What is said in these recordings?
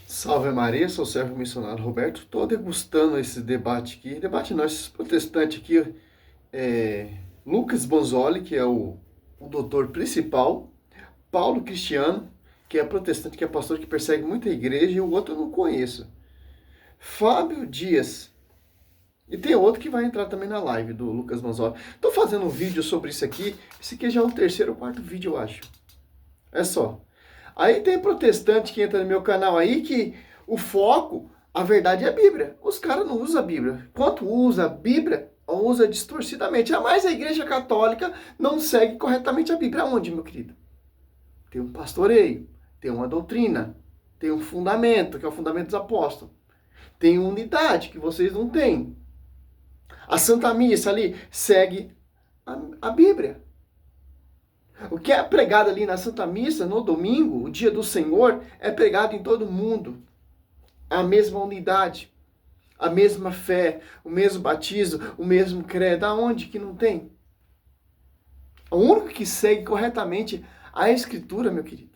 Salve Maria, sou o servo missionário Roberto. Estou degustando esse debate aqui. Debate não, esse protestante aqui, Lucas Bonzoli, que é o doutor principal, Paulo Cristiano, que é protestante, que é pastor, que persegue muita igreja, e o outro eu não conheço. Fábio Dias. E tem outro que vai entrar também na live do Lucas Bonzoli. Estou fazendo um vídeo sobre isso aqui. Esse aqui já é o terceiro ou quarto vídeo, eu acho. É só. Aí tem protestante que entra no meu canal aí que o foco, a verdade é a Bíblia. Os caras não usam a Bíblia. Quanto usa a Bíblia, usa distorcidamente. Mas a Igreja Católica não segue corretamente a Bíblia. Aonde, meu querido? Tem um pastoreio, tem uma doutrina, tem um fundamento, que é o fundamento dos apóstolos. Tem unidade, que vocês não têm. A Santa Missa ali segue a Bíblia. O que é pregado ali na Santa Missa, no domingo, o dia do Senhor, é pregado em todo mundo. A mesma unidade, a mesma fé, o mesmo batismo, o mesmo credo. Aonde que não tem? O único que segue corretamente a Escritura, meu querido,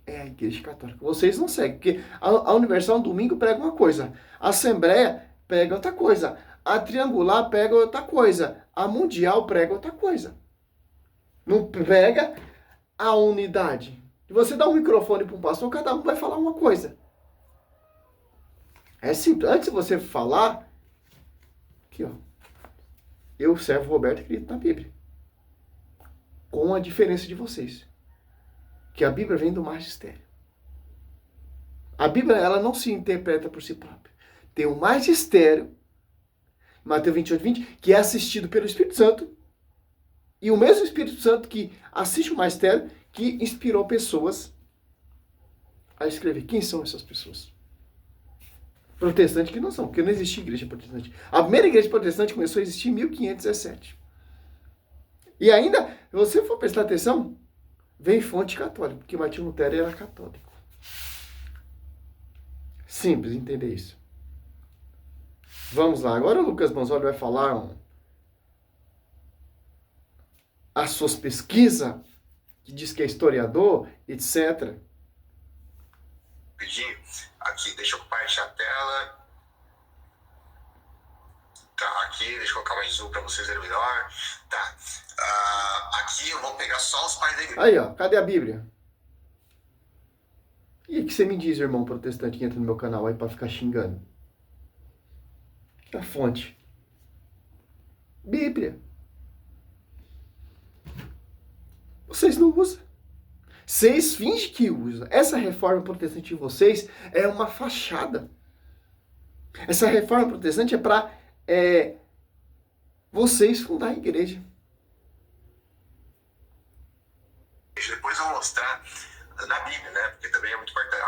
é a Igreja Católica. Vocês não seguem, porque a Universal no domingo prega uma coisa, a Assembleia prega outra coisa, a Triangular prega outra coisa, a Mundial prega outra coisa. Não prega a unidade. Se você dá um microfone para um pastor, cada um vai falar uma coisa. É simples. Antes de você falar, aqui ó, eu servo Roberto acredito na Bíblia. Com a diferença de vocês. Que a Bíblia vem do magistério. A Bíblia, ela não se interpreta por si própria. Tem um magistério, Mateus 28:20, que é assistido pelo Espírito Santo. E o mesmo Espírito Santo que assiste o magistério, que inspirou pessoas a escrever. Quem são essas pessoas? Protestantes que não são, porque não existia igreja protestante. A primeira igreja protestante começou a existir em 1517. E ainda, se você for prestar atenção, vem fonte católica, porque Martinho Lutero era católico. Simples entender isso. Vamos lá, agora o Lucas Bonzoli vai falar as suas pesquisas, que diz que é historiador, etc. Pedir aqui, deixa eu compartilhar a tela. Tá, aqui, deixa eu colocar mais zoom para vocês verem melhor. Tá, aqui eu vou pegar só os pais da igreja. Aí, ó, cadê a Bíblia? E o que você me diz, irmão protestante, que entra no meu canal aí pra ficar xingando? A fonte. Bíblia. Vocês não usam. Vocês fingem que usam. Essa reforma protestante de vocês é uma fachada. Essa reforma protestante é para vocês fundar a igreja. Depois eu vou mostrar na Bíblia, né? Porque também é muito importante.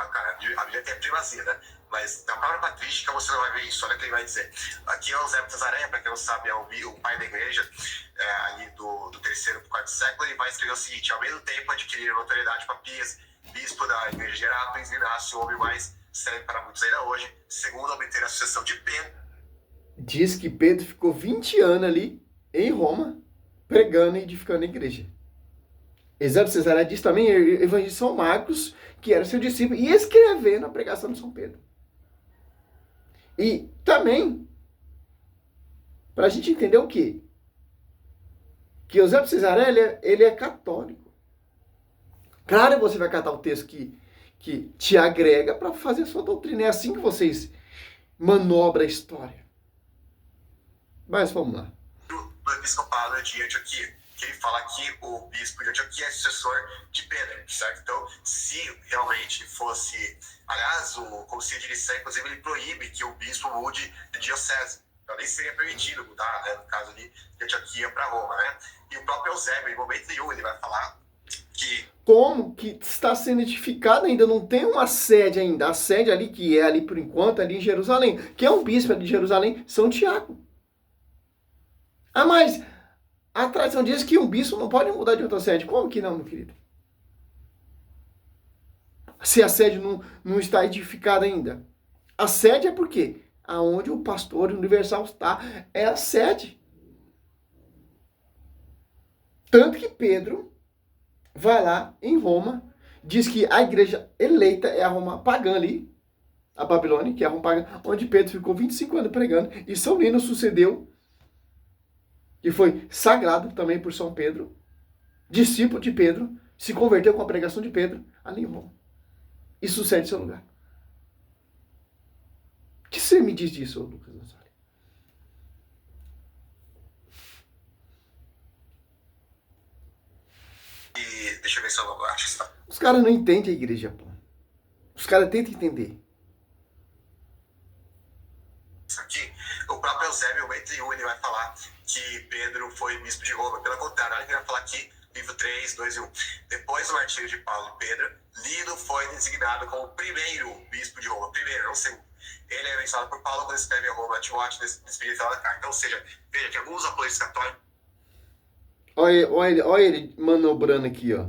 A Bíblia tem a primazia, né? Mas na palavra patrística você não vai ver isso. Olha o que ele vai dizer. Aqui é o Zé Tazaré, para quem não sabe, é o pai da igreja, ali do terceiro para o quarto século. Ele vai escrever o seguinte: ao mesmo tempo adquirir notoriedade papias, bispo da igreja de Herápolis, virasse o homem mais serve para muitos ainda hoje, segundo obter a sucessão de Pedro. Diz que Pedro ficou 20 anos ali em Roma, pregando e edificando a igreja. Exato, Cesaré diz também, evangelista São Marcos, que era seu discípulo, e escrevendo a pregação de São Pedro. E também, para a gente entender o quê? Que Eusébio Cesaré, ele é católico. Claro, você vai catar o texto que te agrega para fazer a sua doutrina. É assim que vocês manobram a história. Mas vamos lá. Do episcopado de Antioquia, que ele fala que o bispo de Antioquia é sucessor de Pedro, certo? Então, se realmente fosse... Aliás, o Concílio de Nicéia, inclusive, ele proíbe que o bispo mude de diocese. Então, nem seria permitido mudar, né, no caso ali, de Antioquia para Roma, né? E o próprio Eusébio, em momento nenhum, ele vai falar que... Como que está sendo edificado ainda, não tem uma sede ainda. A sede ali, que é ali por enquanto, ali em Jerusalém. Quem é o bispo ali de Jerusalém? São Tiago. Ah, mas a tradição diz que um bispo não pode mudar de outra sede. Como que não, meu querido? Se a sede não está edificada ainda. A sede é por quê? Aonde o pastor universal está, é a sede. Tanto que Pedro vai lá em Roma diz que a igreja eleita é a Roma pagã ali, a Babilônia, que é a Roma pagã, onde Pedro ficou 25 anos pregando, e São Lino sucedeu, que foi sagrado também por São Pedro, discípulo de Pedro, se converteu com a pregação de Pedro, ali em Roma, e sucede seu lugar. O que você me diz disso, Lucas Gonçalves? E deixa eu ver se eu acho que está. Os caras não entendem a igreja, pô. Os caras tentam entender. Isso aqui, o próprio Eusébio, entre um, ele vai falar que Pedro foi bispo de Roma. Pelo contrário, olha que ele vai falar aqui, livro 3, 2 e 1. Depois do martírio de Paulo e Pedro, Lino foi designado como o primeiro bispo de Roma. Primeiro, não segundo. Ele é mencionado por Paulo quando escreve a Roma, Timóteo, nesse espiritual da carta. Então, ou seja, veja que alguns apologistas católicos. Olha ele manobrando aqui, ó.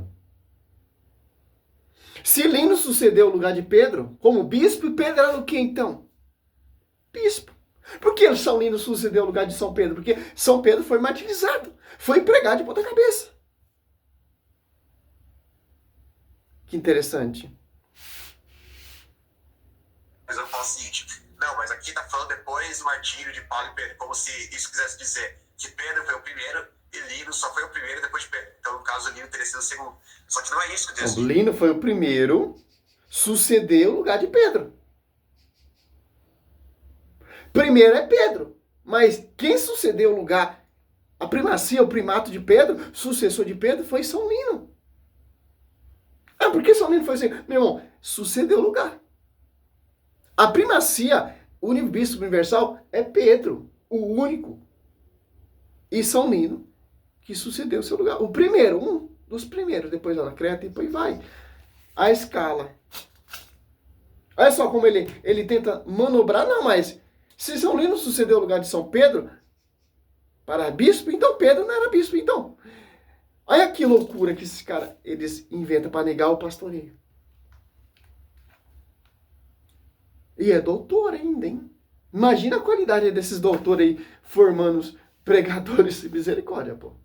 Se Lino sucedeu o lugar de Pedro como bispo, e Pedro era o que então? Bispo. Por que São Lino sucedeu o lugar de São Pedro? Porque São Pedro foi martirizado, foi pregado de ponta cabeça. Que interessante. Mas eu falo o seguinte, não, mas aqui tá falando depois do martírio de Paulo e Pedro, como se isso quisesse dizer que Pedro foi o primeiro e Lino só foi o primeiro depois de Pedro. Então, no caso, Lino teria sido o segundo. Só que não é isso que Deus diz. Lino foi o primeiro, sucedeu o lugar de Pedro. Primeiro é Pedro, mas quem sucedeu o lugar, a primacia, o primato de Pedro, sucessor de Pedro, foi São Lino. Ah, por que São Lino foi assim? Meu irmão, sucedeu o lugar. A primacia, o bispo universal, é Pedro, o único. E São Lino, que sucedeu o seu lugar. O primeiro, um dos primeiros, depois ela creta e depois vai. A escala. Olha só como ele tenta manobrar, não, mas se São Lino sucedeu o lugar de São Pedro para bispo, então Pedro não era bispo, então. Olha que loucura que esses caras, eles inventam para negar o pastoreio. E é doutor ainda, hein? Imagina a qualidade desses doutores aí, formando os pregadores de misericórdia, pô. O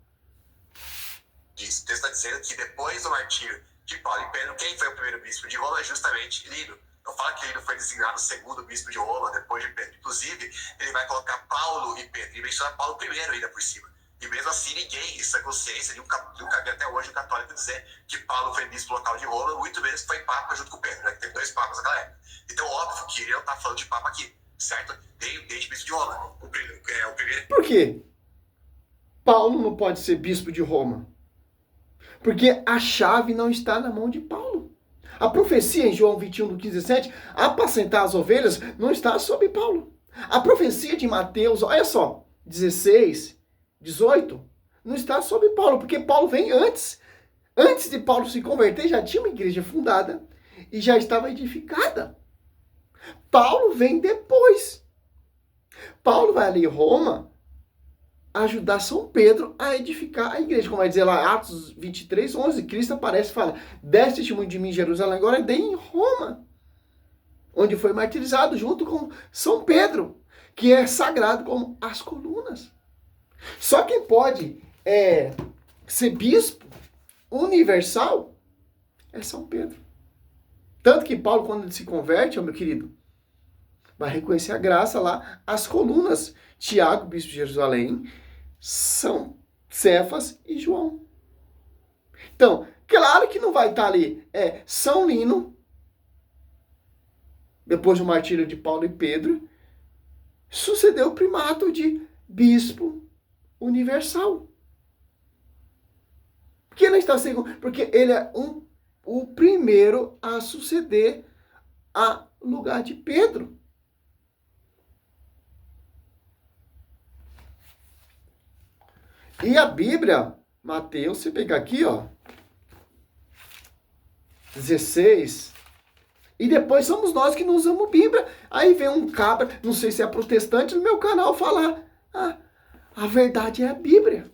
texto está dizendo que depois do martírio de Paulo e Pedro, quem foi o primeiro bispo de Roma é justamente Lino. Não fala que Lino foi designado segundo bispo de Roma depois de Pedro. Inclusive, ele vai colocar Paulo e Pedro, e menciona Paulo primeiro ainda por cima. E mesmo assim, ninguém, isso é consciência, nunca vi até hoje o católico dizer que Paulo foi bispo local de Roma, muito menos que foi papa junto com Pedro, né? Que teve 2 papas naquela época. Então, óbvio que ele não está falando de papa aqui, certo? Desde bispo de Roma. O primeiro. Por quê? Paulo não pode ser bispo de Roma. Porque a chave não está na mão de Paulo. A profecia em João 21, do 15 e 17, apacentar as ovelhas, não está sobre Paulo. A profecia de Mateus, olha só, 16, 18, não está sobre Paulo, porque Paulo vem antes. Antes de Paulo se converter, já tinha uma igreja fundada e já estava edificada. Paulo vem depois. Paulo vai ali em Roma ajudar São Pedro a edificar a igreja. Como vai dizer lá, Atos 23, 11, Cristo aparece e fala, deste testemunho de mim em Jerusalém, agora dei em Roma, onde foi martirizado junto com São Pedro, que é sagrado como as colunas. Só quem pode ser bispo universal é São Pedro. Tanto que Paulo, quando ele se converte, meu querido, vai reconhecer a graça lá, as colunas. Tiago, bispo de Jerusalém, São Cefas e João. Então, claro que não vai estar ali São Lino, depois do martírio de Paulo e Pedro, sucedeu o primato de bispo universal. Por que não está segundo? Porque ele é o primeiro a suceder a lugar de Pedro. E a Bíblia, Mateus, se pegar aqui, ó, 16, e depois somos nós que não usamos Bíblia. Aí vem um cabra, não sei se é protestante, no meu canal falar, a verdade é a Bíblia.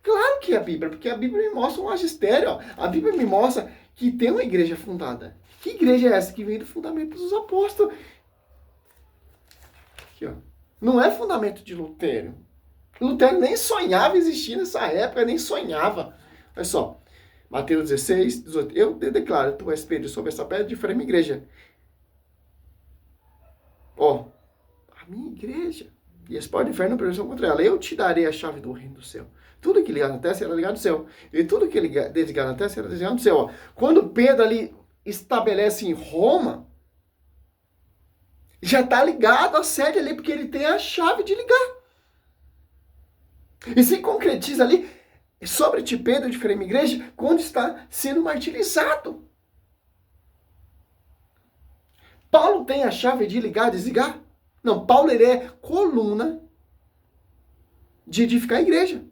Claro que é a Bíblia, porque a Bíblia me mostra um magistério, ó. A Bíblia me mostra que tem uma igreja fundada. Que igreja é essa? Que vem do fundamento dos apóstolos. Aqui, ó. Não é fundamento de Lutero. Lutero nem sonhava existir nessa época, nem sonhava. Olha só. Mateus 16, 18. Eu declaro, tu és Pedro, sobre essa pedra edificarei minha igreja. Ó, a minha igreja. E eles podem inferno prevenção contra ela. Eu te darei a chave do reino do céu. Tudo que ligar na terra será ligado no céu. E tudo que desligar na terra será desligado no céu. Ó, quando Pedro ali estabelece em Roma, já está ligado a sede ali, porque ele tem a chave de ligar. E se concretiza ali sobre ti, Pedro, de minha igreja, quando está sendo martirizado. Paulo tem a chave de ligar, desligar? Não, Paulo ele é coluna de edificar a igreja.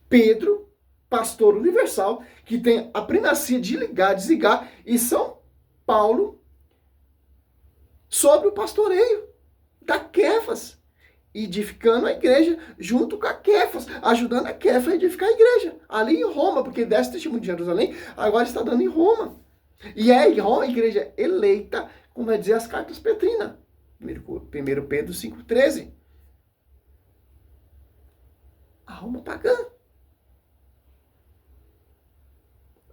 Pedro, pastor universal, que tem a primazia de ligar, desligar, e São Paulo sobre o pastoreio da Quefas, edificando a igreja junto com a Quefas, ajudando a Quefas a edificar a igreja, ali em Roma, porque desse testemunho de Jerusalém, agora está dando em Roma. E é em Roma a igreja eleita, como vai dizer as cartas Petrina, 1 Pedro 5,13. A Roma pagã.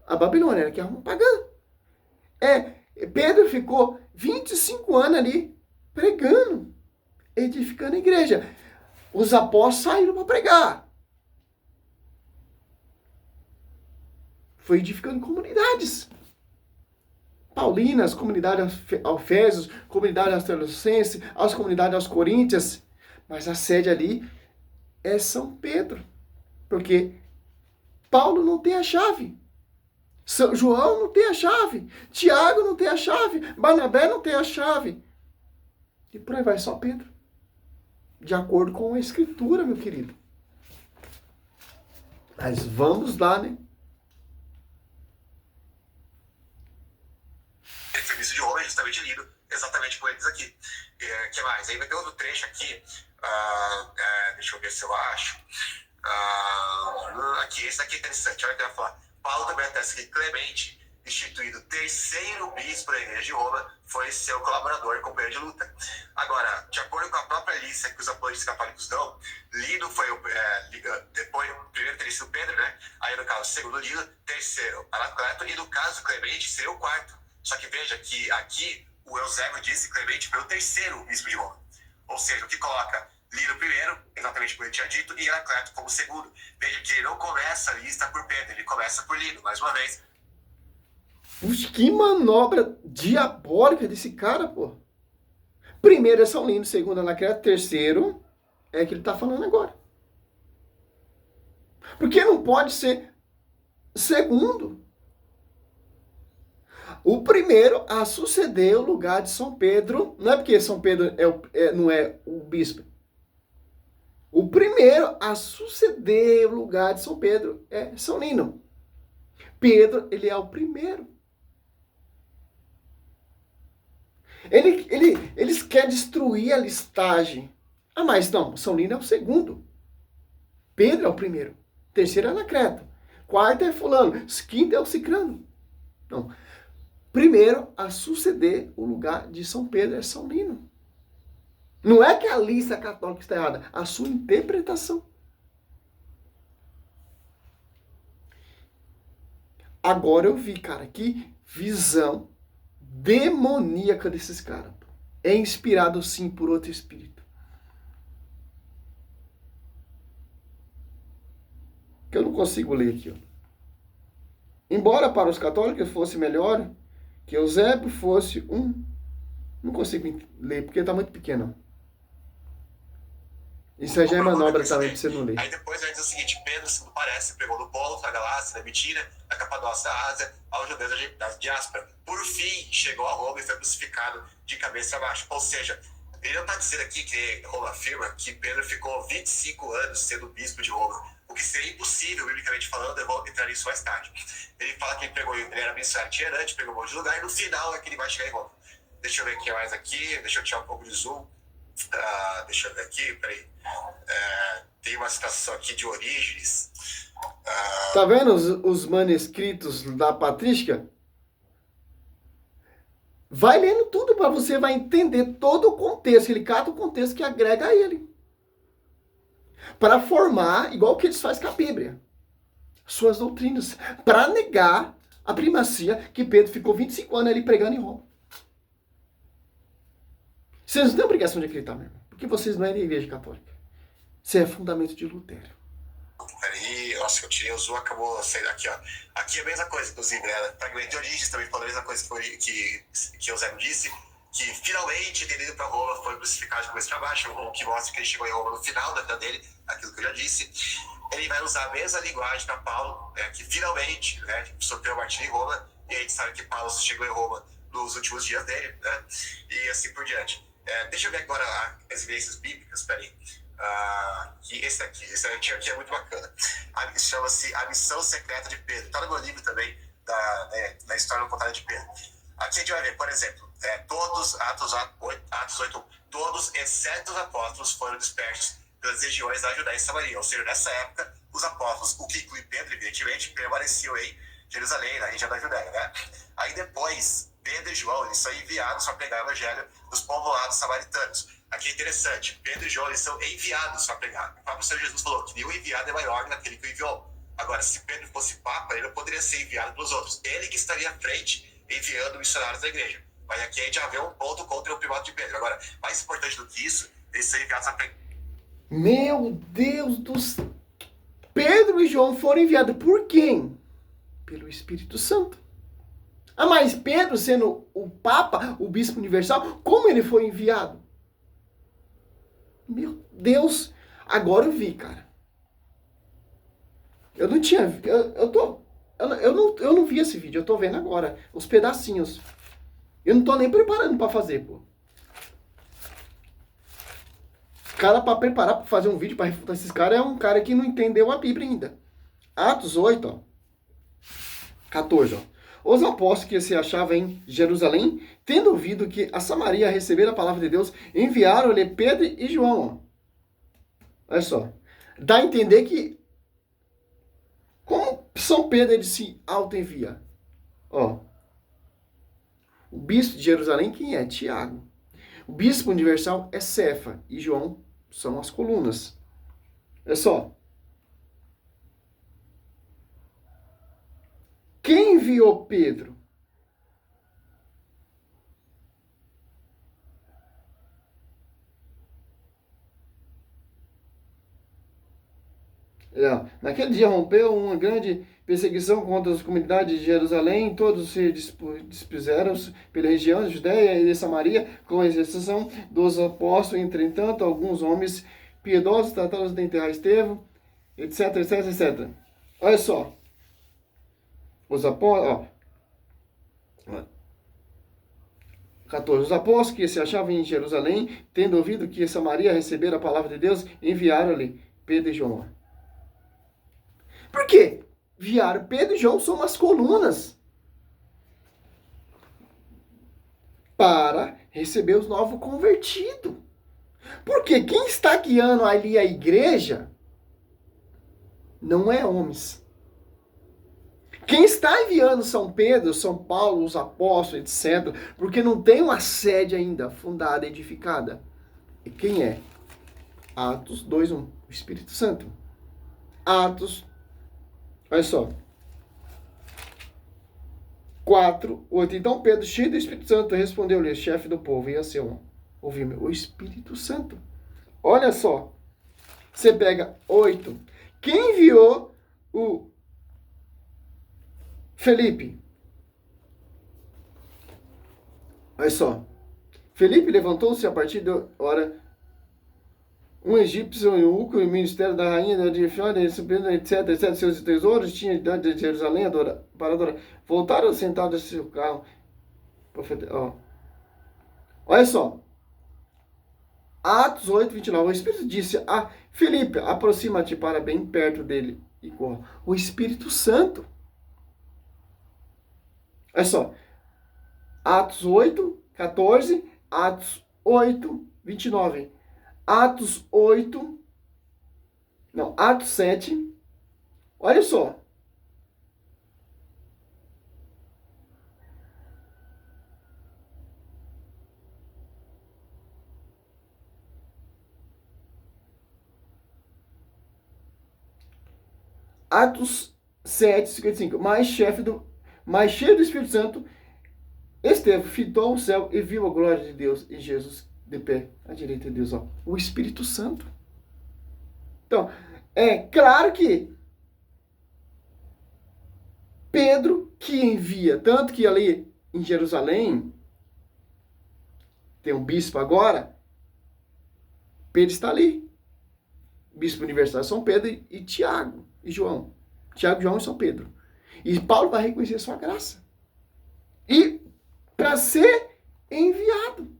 A Babilônia, que é a Roma pagã. Pedro ficou 25 anos ali pregando, edificando a igreja. Os apóstolos saíram para pregar. Foi edificando comunidades. Paulinas, comunidade aos Efésios, comunidade aos Tessalonicenses, as comunidades aos Coríntios. Mas a sede ali é São Pedro. Porque Paulo não tem a chave. São João não tem a chave. Tiago não tem a chave. Barnabé não tem a chave. E por aí vai só Pedro. De acordo com a Escritura, meu querido. Mas vamos lá, né? Foi isso de Roma, justamente lido exatamente por eles aqui. Que mais? Aí vai ter outro trecho aqui. Deixa eu ver se eu acho. Aqui, esse daqui é interessante. Olha o que ele vai falar. Paulo também atesta que Clemente, instituído terceiro bispo da igreja de Roma, foi seu colaborador e companheiro de luta. Agora, de acordo com a própria lista que os apologistas católicos dão, Lido foi depois, o primeiro teria sido Pedro, né? Aí no caso, o segundo Lido, terceiro Anacleto, e no caso Clemente seria o quarto. Só que veja que aqui o Eusébio disse que Clemente foi o terceiro bispo de Roma. Ou seja, o que coloca Lido primeiro, exatamente como ele tinha dito, e Anacleto como segundo. Veja que ele não começa a lista por Pedro, ele começa por Lido, mais uma vez. Puxa, que manobra diabólica desse cara, pô. Primeiro é São Lino, segundo Anacleto, terceiro é que ele tá falando agora. Porque não pode ser segundo. O primeiro a suceder o lugar de São Pedro, não é porque São Pedro não é o bispo. O primeiro a suceder o lugar de São Pedro é São Lino. Pedro, ele é o primeiro. Eles querem destruir a listagem. Ah, mas não, São Lino é o segundo. Pedro é o primeiro. Terceiro é Anacleto. Quarto é fulano. Quinto é o cicrano. Não. Primeiro a suceder o lugar de São Pedro é São Lino. Não é que a lista católica está errada, a sua interpretação. Agora eu vi, cara, que visão demoníaca desses caras. É inspirado sim por outro espírito. Que eu não consigo ler aqui, ó. Embora para os católicos fosse melhor que Eusébio fosse um. Não consigo ler porque está muito pequeno. Isso aí já é manobra também para você não ler. Aí depois vai dizer o seguinte: Pedro, segundo parece, pregou no Polo, na Galácia, na Bitínia, na Capadócia, da Ásia, aos judeus da diáspora. Por fim, chegou a Roma e foi crucificado de cabeça abaixo. Ou seja, ele não está dizendo aqui que Roma afirma que Pedro ficou 25 anos sendo bispo de Roma, o que seria impossível, biblicamente falando. Eu vou entrar nisso mais tarde. Ele fala que ele era missionário itinerante, pegou um monte de lugar, e no final é que ele vai chegar em Roma. Deixa eu ver o que mais aqui, deixa eu tirar um pouco de zoom. Deixa eu ver aqui, peraí. Tem uma citação aqui de Orígenes. Tá vendo os manuscritos da patrística? Vai lendo tudo para você vai entender todo o contexto. Ele cata o contexto que agrega a ele. para formar, igual que eles fazem com a Bíblia, suas doutrinas, para negar a primacia que Pedro ficou 25 anos ali pregando em Roma. Vocês não têm obrigação de acreditar, meu irmão, porque vocês não é da Igreja Católica. Isso é fundamento de Lutero. Aí, nossa, eu tirei o Zu, acabou saindo aqui, ó. Aqui é a mesma coisa, inclusive, né? Fragmento de Origens também falou a mesma coisa que o Zé me disse, que finalmente, tendo ido para Roma, foi crucificado de cabeça para baixo, o que mostra que ele chegou em Roma no final da vida dele, aquilo que eu já disse. Ele vai usar a mesma linguagem para Paulo, que finalmente, né, sofreu o martírio em Roma, e a gente sabe que Paulo chegou em Roma nos últimos dias dele, né? E assim por diante. Deixa eu ver agora as evidências bíblicas, peraí. Que esse aqui é muito bacana. Chama-se A Missão Secreta de Pedro. Está no meu livro também, da história contada de Pedro. Aqui a gente vai ver, por exemplo, todos, Atos 8, todos, exceto os apóstolos, foram dispersos pelas regiões da Judéia e Samaria. Ou seja, nessa época, os apóstolos, o que inclui Pedro, evidentemente, permaneciam em Jerusalém, na região da Judéia, né? Aí depois, Pedro e João, eles são enviados para pregar o evangelho dos povoados samaritanos. Aqui é interessante, Pedro e João, eles são enviados para pregar. O próprio Senhor Jesus falou que nenhum enviado é maior que aquele que o enviou. Agora, se Pedro fosse papa, ele não poderia ser enviado pelos outros. Ele que estaria à frente, enviando missionários da igreja. Mas aqui a gente já vê um ponto contra o primado de Pedro. Agora, mais importante do que isso, eles são enviados para pregar. Meu Deus do céu! Pedro e João foram enviados por quem? Pelo Espírito Santo. Ah, mas Pedro, sendo o Papa, o Bispo Universal, como ele foi enviado? Meu Deus! Agora eu vi, cara. Eu não tinha... Eu não vi esse vídeo, eu tô vendo agora. Os pedacinhos. Eu não tô nem preparando pra fazer, pô. O cara pra preparar pra fazer um vídeo pra refutar esses caras é um cara que não entendeu a Bíblia ainda. Atos 8, ó. 14, ó. Os apóstolos que se achavam em Jerusalém, tendo ouvido que a Samaria recebera a palavra de Deus, enviaram-lhe Pedro e João. Ó. Olha só. Dá a entender que como São Pedro ele se auto-envia. Ó. O bispo de Jerusalém, quem é? Tiago. O bispo universal é Cefa. E João são as colunas. Olha só. Quem enviou Pedro? Naquele dia rompeu uma grande perseguição contra as comunidades de Jerusalém, todos se dispuseram pela região de Judéia e de Samaria, com exceção dos apóstolos. Entretanto, alguns homens piedosos trataram de enterrar Estevão, etc, etc, etc. Olha só. Os apóstolos, ó. 14. Os apóstolos que se achavam em Jerusalém, tendo ouvido que Samaria recebera a palavra de Deus, enviaram-lhe Pedro e João. Por quê? Enviaram Pedro e João, são umas colunas para receber os novos convertidos. Porque quem está guiando ali a igreja não é homens. Quem está enviando São Pedro, São Paulo, os apóstolos, etc., porque não tem uma sede ainda fundada, edificada. E quem é? Atos 2:1, o Espírito Santo. Atos, olha só. 4:8. Então Pedro, cheio do Espírito Santo, respondeu-lhe, chefe do povo, e assim, ouvi-me, o Espírito Santo. Olha só. Você pega 8. Quem enviou o Felipe? Olha só. Felipe levantou-se a partir da hora. Um egípcio eunuco, o ministério da rainha da Difione, etc, etc, seus tesouros tinha de Jerusalém para adorar. Voltaram sentados em seu carro. Ó. Olha só. Atos 8:29. O Espírito disse a Felipe, aproxima-te para bem perto dele e corra. O Espírito Santo. Olha só. Atos 8:14. Atos 8:29. Atos 8. Não, Atos 7. Olha só. Atos 7:55. Mais cheio do Espírito Santo, Estevão fitou o céu e viu a glória de Deus e Jesus de pé à direita de Deus. Ó. O Espírito Santo. Então, é claro que Pedro que envia, tanto que ali em Jerusalém tem um bispo agora, Pedro está ali. Bispo universal São Pedro e Tiago e João. Tiago, João e São Pedro. E Paulo vai reconhecer sua graça. E para ser enviado.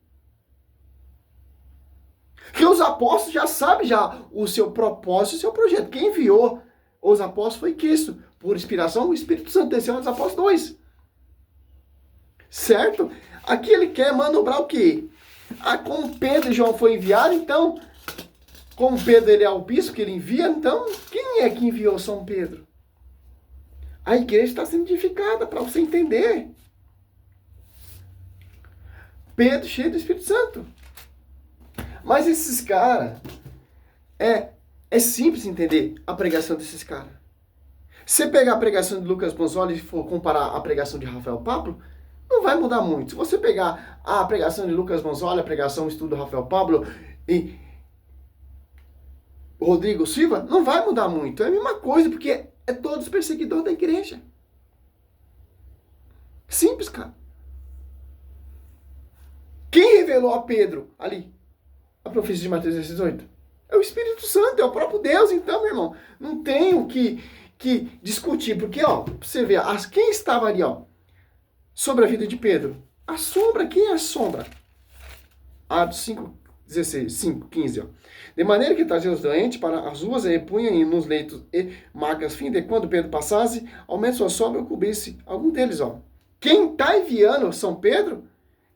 Porque os apóstolos já sabem o seu propósito e o seu projeto. Quem enviou os apóstolos foi Cristo. Por inspiração, o Espírito Santo desceu nos apóstolos 2. Certo? Aqui ele quer manobrar o quê? Como Pedro e João foram enviados, então, como Pedro ele é o bispo que ele envia, então, quem é que enviou São Pedro? A igreja está sendo edificada para você entender. Pedro cheio do Espírito Santo. Mas esses caras, é simples entender a pregação desses caras. Se você pegar a pregação de Lucas Bonzoli e for comparar a pregação de Rafael Pablo, não vai mudar muito. Se você pegar a pregação de Lucas Bonzoli, a pregação, o estudo do Rafael Pablo e Rodrigo Silva, não vai mudar muito. É a mesma coisa, porque é todos perseguidores da igreja. Simples, cara. Quem revelou a Pedro ali a profecia de Mateus 18? É o Espírito Santo, é o próprio Deus. Então, meu irmão, não tem o que discutir. Porque, ó, pra você ver, quem estava ali, ó, sobre a vida de Pedro? A sombra, quem é a sombra? Atos 5:15, ó. De maneira que trazia os doentes para as ruas e punha nos leitos e macas, fim de quando Pedro passasse, ao menos sua sombra cobrisse algum deles, ó. Quem está enviando São Pedro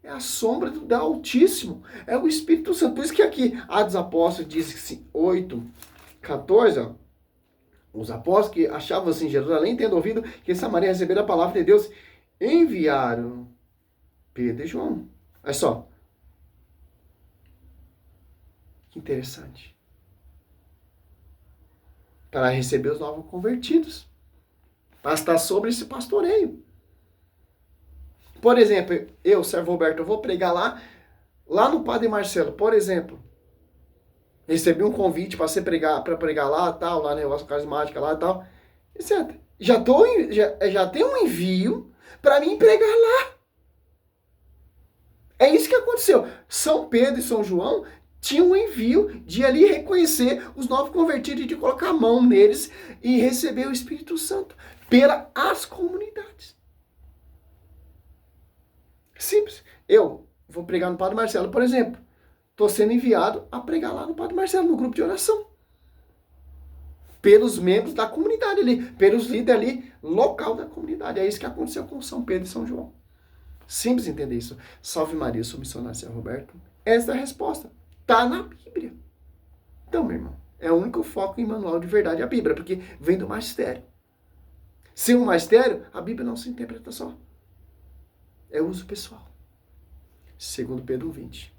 é a sombra do Altíssimo, é o Espírito Santo. Por isso que aqui, Atos Apóstolos diz que 8:14, ó, os apóstolos que achavam-se em Jerusalém, tendo ouvido que Samaria recebera a palavra de Deus, enviaram Pedro e João. Olha só. Que interessante. Para receber os novos convertidos. Para estar sobre esse pastoreio. Por exemplo, eu, servo Roberto, eu vou pregar lá no Padre Marcelo, por exemplo. Recebi um convite para pregar lá, tal, lá na negócio carismática lá, tal, etc. Já tem um envio para mim pregar lá. É isso que aconteceu. São Pedro e São João tinham um envio de ali reconhecer os novos convertidos e de colocar a mão neles e receber o Espírito Santo pelas comunidades. Simples. Eu vou pregar no Padre Marcelo, por exemplo. Estou sendo enviado a pregar lá no Padre Marcelo, no grupo de oração. Pelos membros da comunidade ali, pelos líderes ali, local da comunidade. É isso que aconteceu com São Pedro e São João. Simples entender isso. Salve Maria, sou missionário São Roberto. Essa é a resposta. Está na Bíblia. Então, meu irmão, é o único foco em manual de verdade a Bíblia, porque vem do magistério. Sem o magistério, a Bíblia não se interpreta só. É uso pessoal. Segundo Pedro 1:20.